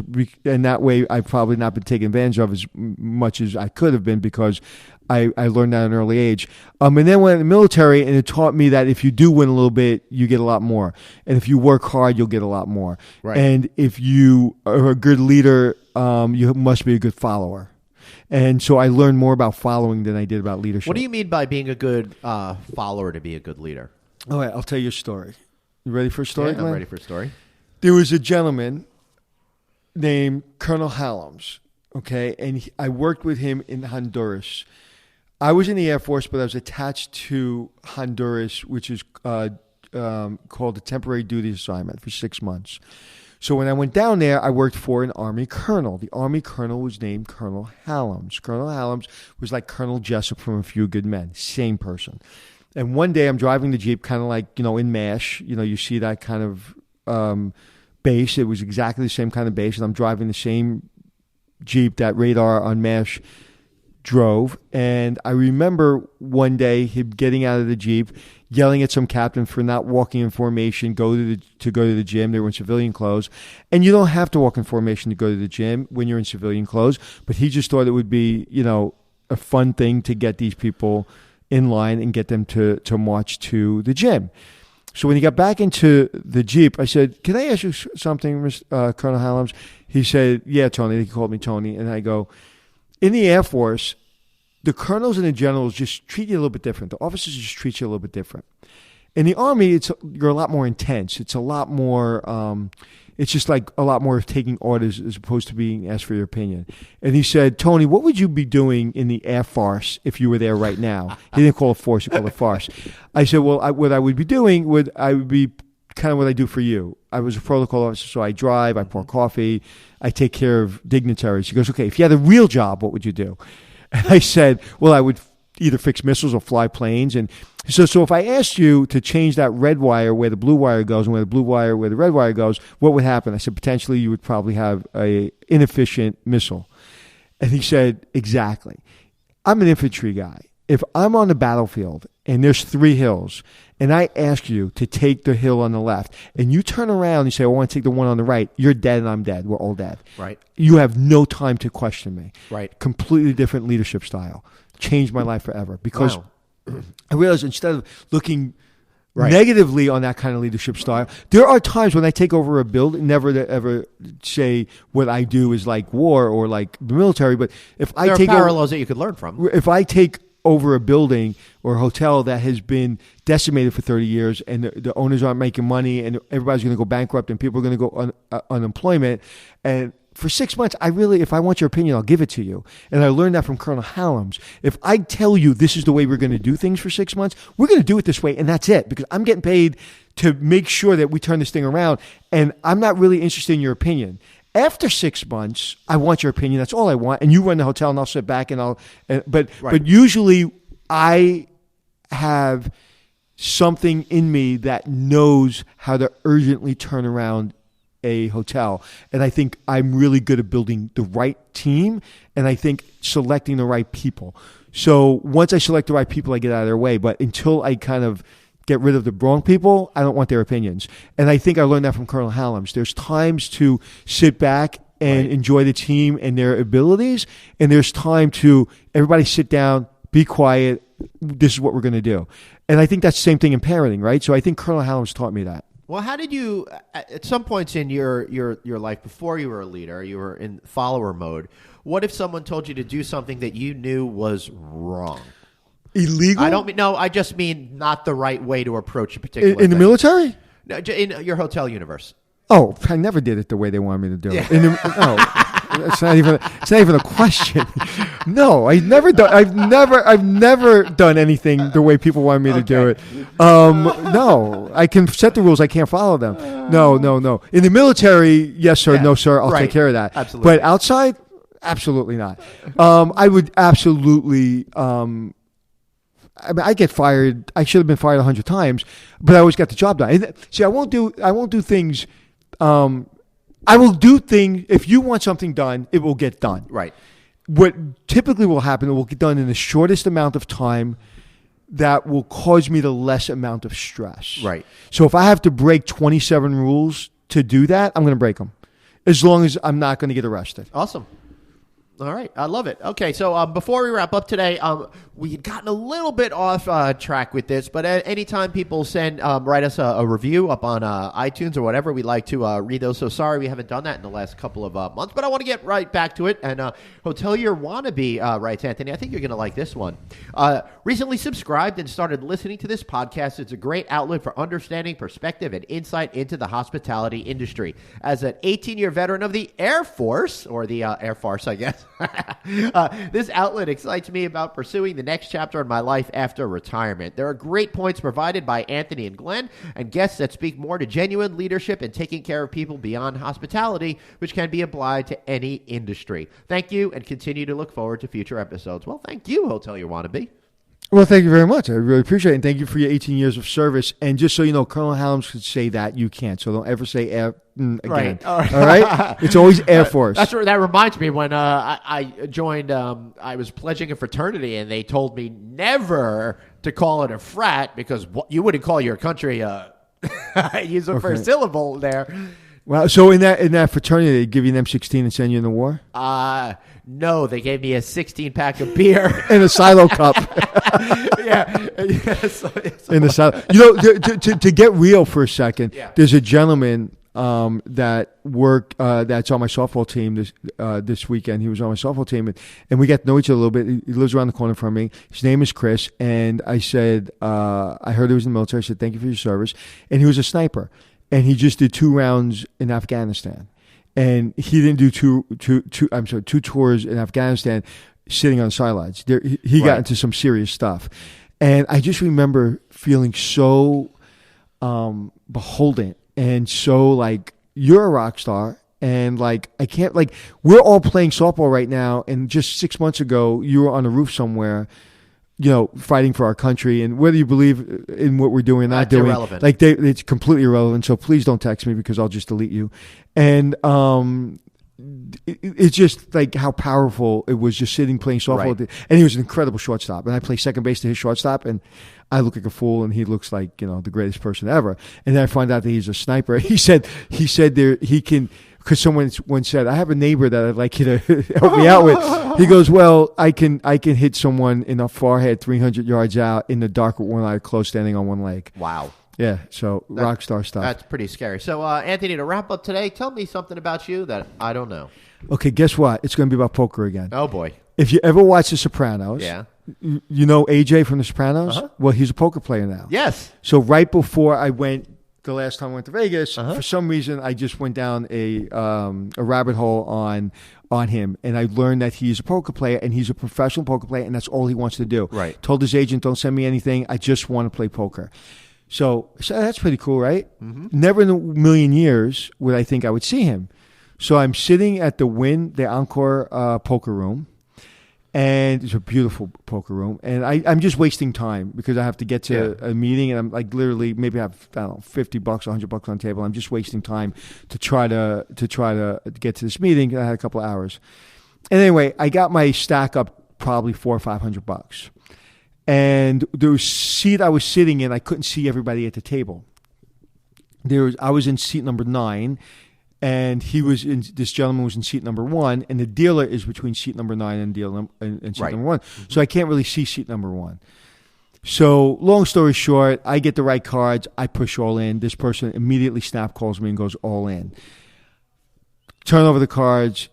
and that way I've probably not been taken advantage of as much as I could have been because I learned that at an early age. And then went in the military, and it taught me that if you do win a little bit, you get a lot more. And if you work hard, you'll get a lot more. Right. And if you are a good leader, you must be a good follower. And so I learned more about following than I did about leadership. What do you mean by being a good follower to be a good leader? All right, I'll tell you a story. You ready for a story, Yeah, I'm ready for a story. There was a gentleman named Colonel Haussman, okay, and I worked with him in Honduras. I was in the Air Force, but I was attached to Honduras, which is called a temporary duty assignment for 6 months. So when I went down there, I worked for an Army colonel. The Army colonel was named Colonel Haussman. Colonel Haussman was like Colonel Jessup from A Few Good Men, same person. And one day I'm driving the Jeep, kind of like, in MASH, you see that kind of base. It was exactly the same kind of base, and I'm driving the same Jeep that Radar on MASH drove. And I remember one day him getting out of the Jeep, yelling at some captain for not walking in formation, to go to the gym. They were in civilian clothes. And you don't have to walk in formation to go to the gym when you're in civilian clothes, but he just thought it would be, a fun thing to get these people in line and get them to march to the gym. So when he got back into the Jeep, I said, "Can I ask you something, Colonel Haussman?" He said, "Yeah, Tony." He called me Tony. And I go, in the Air Force, the colonels and the generals just treat you a little bit different. The officers just treat you a little bit different. In the Army, you're a lot more intense. It's a lot more, it's just like a lot more of taking orders as opposed to being asked for your opinion. And he said, "Tony, what would you be doing in the Air Force if you were there right now?" He didn't call it force, he called it farce. I said, "Well, what I would be doing I would be kind of what I do for you. I was a protocol officer, so I drive, I pour coffee, I take care of dignitaries." He goes, "Okay, if you had a real job, what would you do?" And I said, "Well, I would either fix missiles or fly planes." And so if I asked you to change that red wire where the blue wire goes and where the blue wire where the red wire goes, what would happen? I said, potentially you would probably have a inefficient missile. And he said, "Exactly. I'm an infantry guy. If I'm on the battlefield and there's 3 hills and I ask you to take the hill on the left, and you turn around and you say, I want to take the one on the right, you're dead and I'm dead. We're all dead. Right. You have no time to question me. Right. Completely different leadership style. Changed my life forever because Wow. I realized instead of looking negatively on that kind of leadership style, there are times when I take over a building, never to ever say what I do is like war or like the military, but if There I take are parallels that you could learn from. if I take over a building or a hotel that has been decimated for 30 years and the owners aren't making money and everybody's going to go bankrupt and people are going to go unemployment, and for 6 months, if I want your opinion, I'll give it to you. And I learned that from Colonel Hallam's. If I tell you this is the way we're going to do things for 6 months, we're going to do it this way, and that's it. Because I'm getting paid to make sure that we turn this thing around, and I'm not really interested in your opinion. After 6 months, I want your opinion. That's all I want. And you run the hotel, and I'll sit back, but usually I have something in me that knows how to urgently turn around a hotel, and I think I'm really good at building the right team, and I think selecting the right people. So once I select the right people, I get out of their way, but until I kind of get rid of the wrong people, I don't want their opinions. And I think I learned that from Colonel Hallam's. There's times to sit back and enjoy the team and their abilities, and there's time to everybody sit down, be quiet, this is what we're going to do. And I think that's the same thing in parenting, right? So I think Colonel Hallam's taught me that. Well, how did you, at some points in your life, before you were a leader, you were in follower mode, what if someone told you to do something that you knew was wrong? Illegal? I just mean not the right way to approach a particular in the thing. military? No, in your hotel universe. Oh, I never did it the way they wanted me to do it. It's not even a question. No, I've never done anything the way people want me to do it. No, I can set the rules. I can't follow them. No. In the military, yes sir, no sir, I'll take care of that. Absolutely. But outside, absolutely not. I would absolutely. I get fired. I should have been fired 100 times, but I always got the job done. See, I won't do things. I will do things. If you want something done, it will get done. Right. What typically will happen, it will get done in the shortest amount of time that will cause me the less amount of stress. Right. So if I have to break 27 rules to do that, I'm going to break them, as long as I'm not going to get arrested. Awesome. All right. I love it. Okay, so before we wrap up today, we had gotten a little bit off track with this, but anytime people write us a review up on iTunes or whatever, we like to read those. So sorry we haven't done that in the last couple of months, but I want to get right back to it. And Hotelier Wannabe writes, Anthony, I think you're going to like this one. Recently subscribed and started listening to this podcast. It's a great outlet for understanding, perspective, and insight into the hospitality industry. As an 18-year veteran of the Air Force, or the Air Force, I guess, this outlet excites me about pursuing the next chapter in my life after retirement. There are great points provided by Anthony and Glenn and guests that speak more to genuine leadership and taking care of people beyond hospitality, which can be applied to any industry. Thank you, and continue to look forward to future episodes. Well, thank you, Hotelier Wannabe. Well, thank you very much. I really appreciate it. And thank you for your 18 years of service. And just so you know, Colonel Hallam's could say that. You can't. So don't ever say Air again. Right. All right? It's always Air Force. That reminds me when I joined, I was pledging a fraternity, and they told me never to call it a frat because you wouldn't call your country use the first syllable there. Well, so in that fraternity, they give you an M16 and send you in the war? No, they gave me a 16-pack of beer. In a silo cup. Yeah. In the silo. You know, to get real for a second, there's a gentleman that's on my softball team this weekend. He was on my softball team, and we got to know each other a little bit. He lives around the corner from me. His name is Chris, and I said, I heard he was in the military. I said, thank you for your service. And he was a sniper, and he just did 2 rounds in Afghanistan. And he didn't do two tours in Afghanistan sitting on sidelines. He got into some serious stuff. And I just remember feeling so beholden and so like, you're a rock star. And like, I can't, like, we're all playing softball right now. And just 6 months ago, you were on a roof somewhere, you know, fighting for our country. And whether you believe in what we're doing or not doing, irrelevant. Like it's completely irrelevant. So please don't text me because I'll just delete you. And it's just like how powerful it was just sitting playing softball. Right. And he was an incredible shortstop. And I play second base to his shortstop, and I look like a fool, and he looks like the greatest person ever. And then I find out that he's a sniper. He said he can. Because someone once said, I have a neighbor that I'd like you to help me out with. He goes, well, I can hit someone in a forehead 300 yards out in the dark with one eye closed, standing on one leg. Wow. Yeah, so rock star stuff. That's pretty scary. So, Anthony, to wrap up today, tell me something about you that I don't know. Okay, guess what? It's going to be about poker again. Oh, boy. If you ever watch The Sopranos, you know AJ from The Sopranos? Uh-huh. Well, he's a poker player now. Yes. So right before I went, the last time I went to Vegas, for some reason I just went down a rabbit hole on him, and I learned that he's a poker player, and he's a professional poker player, and that's all he wants to do. Right. Told his agent, don't send me anything. I just want to play poker. So that's pretty cool, right? Mm-hmm. Never in a million years would I think I would see him. So I'm sitting at the Encore poker room. And it's a beautiful poker room. And I'm just wasting time because I have to get to a meeting, and I'm like literally maybe I have, I don't know, $50, $100 on the table. I'm just wasting time to try to get to this meeting. I had a couple of hours. And anyway, I got my stack up probably $400 or $500. And the seat I was sitting in, I couldn't see everybody at the table. I was in seat number 9. And this gentleman was in seat number 1, and the dealer is between seat number 9 and seat number 1. Mm-hmm. So I can't really see seat number 1. So long story short, I get the right cards. I push all in. This person immediately snap calls me and goes all in. Turn over the cards.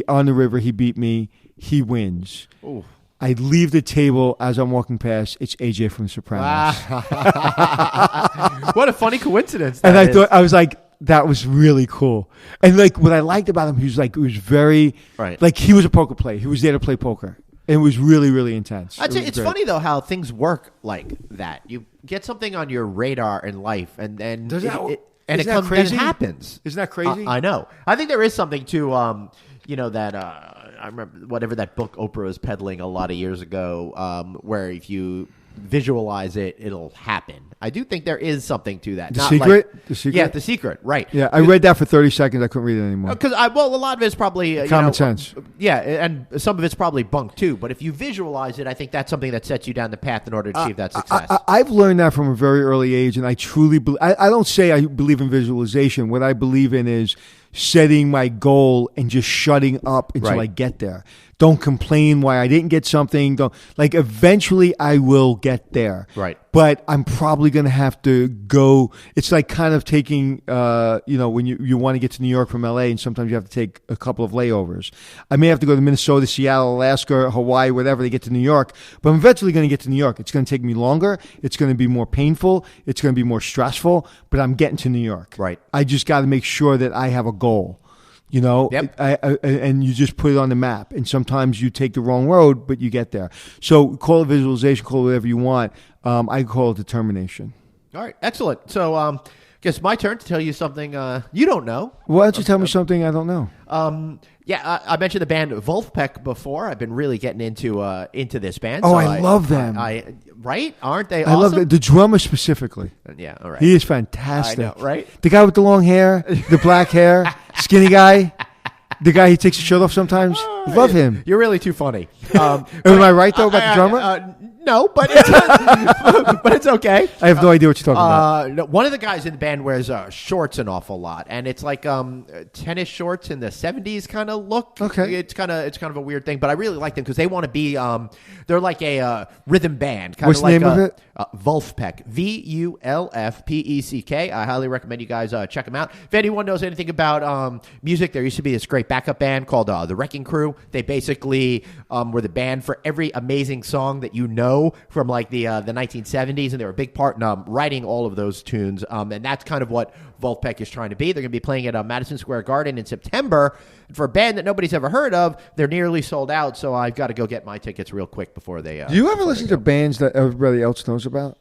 On the river, he beat me. He wins. Ooh. I leave the table as I'm walking past. It's AJ from The Sopranos. What a funny coincidence! And I was like, that was really cool. And like what I liked about him, he was very like he was a poker player. He was there to play poker. And it was really, really intense. It's funny though how things work like that. You get something on your radar in life, and then then it happens. Isn't that crazy? I know. I think there is something to that. I remember whatever that book Oprah was peddling a lot of years ago, where if you visualize it, it'll happen. I do think there is something to that. The Secret? Yeah, The Secret, right. Yeah, I read that for 30 seconds. I couldn't read it anymore. Because, a lot of it's probably... common sense. Yeah, and some of it's probably bunk, too. But if you visualize it, I think that's something that sets you down the path in order to achieve that success. I've learned that from a very early age, and I truly... I don't say I believe in visualization. What I believe in is setting my goal and just shutting up until I get there. Don't complain why I didn't get something. Eventually I will get there. Right. But I'm probably going to have to go. It's like kind of taking, when you want to get to New York from LA, and sometimes you have to take a couple of layovers. I may have to go to Minnesota, Seattle, Alaska, Hawaii, whatever to get to New York. But I'm eventually going to get to New York. It's going to take me longer. It's going to be more painful. It's going to be more stressful. But I'm getting to New York. Right. I just got to make sure that I have a goal. Yep. And you just put it on the map. And sometimes you take the wrong road, but you get there. So call it visualization, call it whatever you want. I call it determination. All right, excellent. So I guess my turn to tell you something you don't know. Why don't you tell me something I don't know? I mentioned the band Wolfpack before. I've been really getting into this band. Oh, so I love them. Right? Aren't they I awesome? love the drummer specifically. Yeah, all right. He is fantastic. I know, right? The guy with the long hair, the black hair, skinny guy. The guy he takes his shirt off sometimes. Love him. You're really too funny. Am I right, though, about the drummer? No, but it's okay. I have no idea what you're talking about. No, one of the guys in the band wears shorts an awful lot, and it's like tennis shorts in the 70s kind of look. Okay, it's kind of a weird thing, but I really like them because they want to be. They're like a rhythm band. What's the name of it? Wolfpack. Vulfpeck. I highly recommend you guys check them out. If anyone knows anything about music, there used to be this great backup band called the Wrecking Crew. They basically were the band for every amazing song that you know from like the 1970s, and they were a big part in writing all of those tunes. And that's kind of what Wolfpack is trying to be. They're going to be playing at Madison Square Garden in September. And for a band that nobody's ever heard of, they're nearly sold out. So I've got to go get my tickets real quick before they. Do you ever listen to bands that everybody else knows about?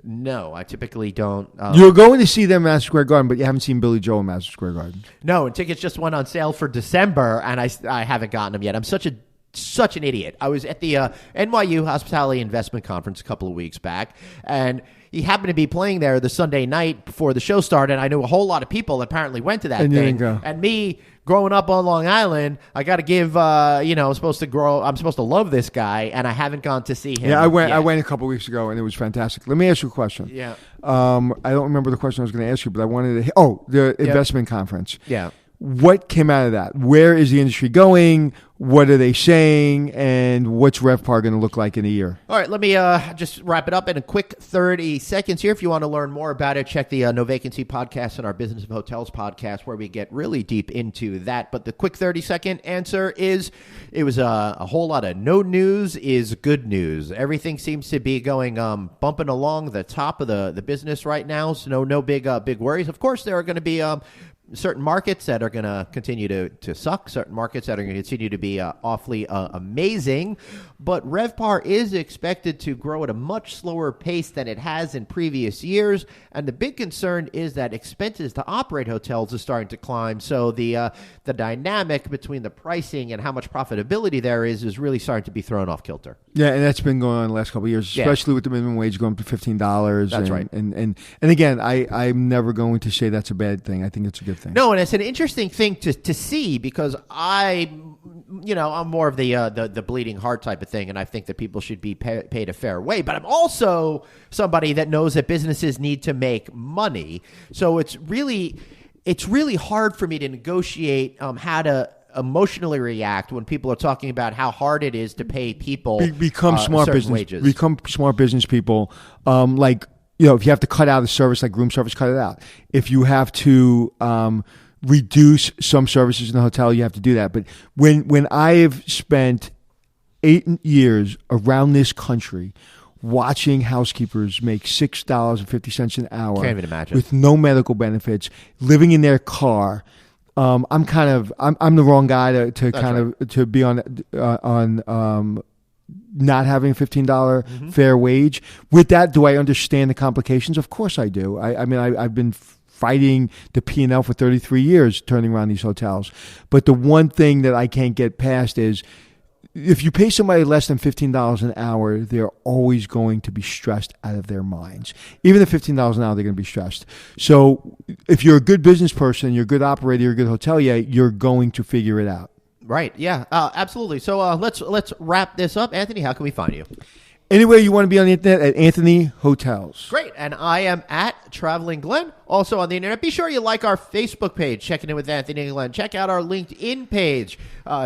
No, I typically don't. You're going to see them at Madison Square Garden, but you haven't seen Billy Joel at Madison Square Garden. No, and tickets just went on sale for December, and I haven't gotten them yet. I'm such an idiot. I was at the NYU Hospitality Investment Conference a couple of weeks back, and he happened to be playing there the Sunday night before the show started. And I knew a whole lot of people that apparently went to that And you thing. didn't go. And me, growing up on Long Island, I got to give, I'm supposed to love this guy, and I haven't gone to see him. Yeah, I went. yet. I went a couple weeks ago, and it was fantastic. Let me ask you a question. Yeah. I don't remember the question I was going to ask you, but I wanted to. The investment conference. Yeah. What came out of that? Where is the industry going? What are they saying? And what's RevPAR going to look like in a year? All right, let me just wrap it up in a quick 30 seconds here. If you want to learn more about it, check the No Vacancy podcast and our Business of Hotels podcast, where we get really deep into that. But the quick 30-second answer is it was a whole lot of no news is good news. Everything seems to be going bumping along the top of the business right now, so no big worries. Of course, there are going to be certain markets that are going to continue to suck, certain markets that are going to continue to be awfully amazing, but RevPAR is expected to grow at a much slower pace than it has in previous years, and the big concern is that expenses to operate hotels is starting to climb, so the dynamic between the pricing and how much profitability there is really starting to be thrown off kilter. Yeah, and that's been going on the last couple of years, especially with the minimum wage going up to $15. That's right. And again, I'm never going to say that's a bad thing. I think it's a good thing. No, and it's an interesting thing to see because I'm more of the bleeding heart type of thing, and I think that people should be paid a fair way. But I'm also somebody that knows that businesses need to make money. So it's really hard for me to negotiate how to emotionally react when people are talking about how hard it is to pay people become smart certain business wages. Become smart business people. If you have to cut out a service like room service, cut it out. If you have to reduce some services in the hotel, you have to do that. But when I have spent 8 years around this country watching housekeepers make $6.50 an hour, Can't even imagine. with no medical benefits, living in their car, I'm the wrong guy to be on not having a $15 fair wage. With that, do I understand the complications? Of course I do. I've been fighting the P&L for 33 years, turning around these hotels. But the one thing that I can't get past is if you pay somebody less than $15 an hour, they're always going to be stressed out of their minds. Even at $15 an hour, they're going to be stressed. So if you're a good business person, you're a good operator, you're a good hotelier, you're going to figure it out. Right. Yeah, absolutely. So let's wrap this up. Anthony, how can we find you? Anywhere you want to be on the internet, at Anthony Hotels. Great. And I am at Traveling Glenn, also on the internet. Be sure you like our Facebook page, Checking In with Anthony and Glenn. Check out our LinkedIn page,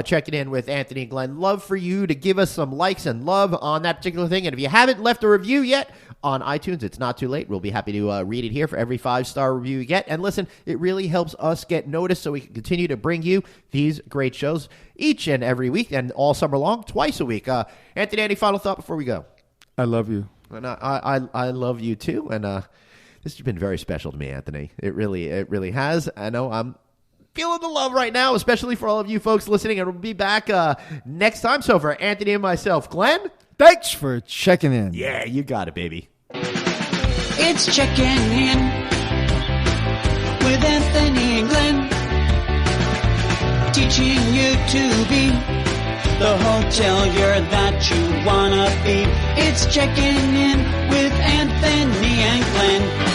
Checking In with Anthony and Glenn. Love for you to give us some likes and love on that particular thing. And if you haven't left a review yet on iTunes, it's not too late. We'll be happy to read it here for every 5-star review you get. And listen, it really helps us get noticed so we can continue to bring you these great shows each and every week and all summer long, twice a week. Anthony, any final thought before we go? I love you. And I love you too. And this has been very special to me, Anthony. It really has. I know I'm feeling the love right now, especially for all of you folks listening. And we'll be back next time. So for Anthony and myself, Glenn, thanks for checking in. Yeah, you got it, baby. It's Checking In with Anthony and Glenn, teaching you to be the hotelier that you wanna be. It's Checking In with Anthony and Glenn.